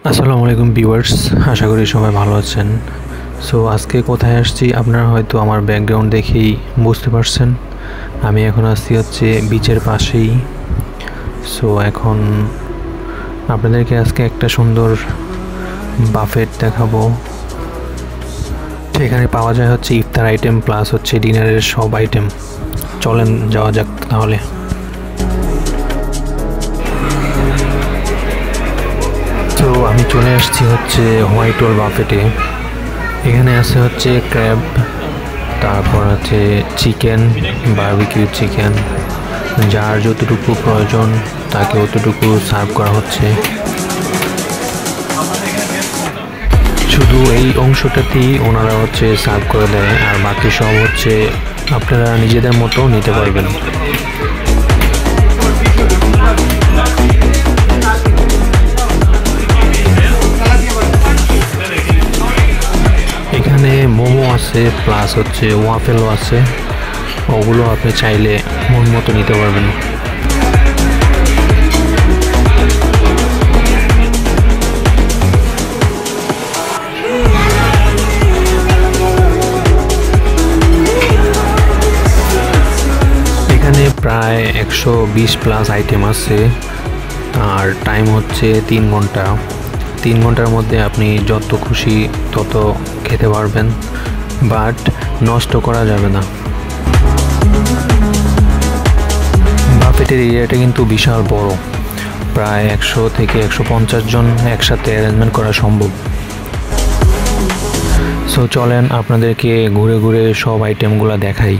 আসসালামু আলাইকুম ভিউয়ার্স, আশা করি সবাই ভালো আছেন। সো আজকে কোথায় আসছি আপনারা হয়তো আমার ব্যাকগ্রাউন্ড দেখেই বুঝতে পারছেন। আমি এখন আসছি হচ্ছে বিচের পাশেই। সো এখন আপনাদেরকে আজকে একটা সুন্দর বাফেট দেখাবো। এখানে পাওয়া যায় হচ্ছে ইফতার আইটেম প্লাস হচ্ছে ডিনারের সব আইটেম। চলেন যাওয়া যাক তাহলে। তো আমি চলে আসছি হচ্ছে হোয়াইট ওয়াল বাফেটে। এখানে আছে হচ্ছে ক্র্যাব, তারপর আছে চিকেন, বারবিকিউ চিকেন, যার যতটুকু প্রয়োজন তাকে অতটুকু সার্ভ করা হচ্ছে। শুধু এই অংশটাতেই ওনারা হচ্ছে সার্ভ করে দেয়, আর বাকি সব হচ্ছে আপনারা নিজেদের মতো নিতে পারবেন। এখানে মোমো আছে প্লাস হচ্ছে ওয়াফেলও আছে, ওগুলো আপনি চাইলে মন মতো নিতে পারবেন। এখানে প্রায় 120 প্লাস আইটেম আছে, আর টাইম হচ্ছে 3 ঘন্টা। 3 ঘন্টার মধ্যে আপনি যত খুশি তত খেতে পারবেন, বাট নষ্ট করা যাবে না। বাফেটের এরিয়াটা কিন্তু বিশাল বড়, প্রায় 100 থেকে 150 জন একসাথে অ্যারেঞ্জমেন্ট করা সম্ভব। সো চলেন আপনাদেরকে ঘুরে ঘুরে সব আইটেমগুলো দেখাই।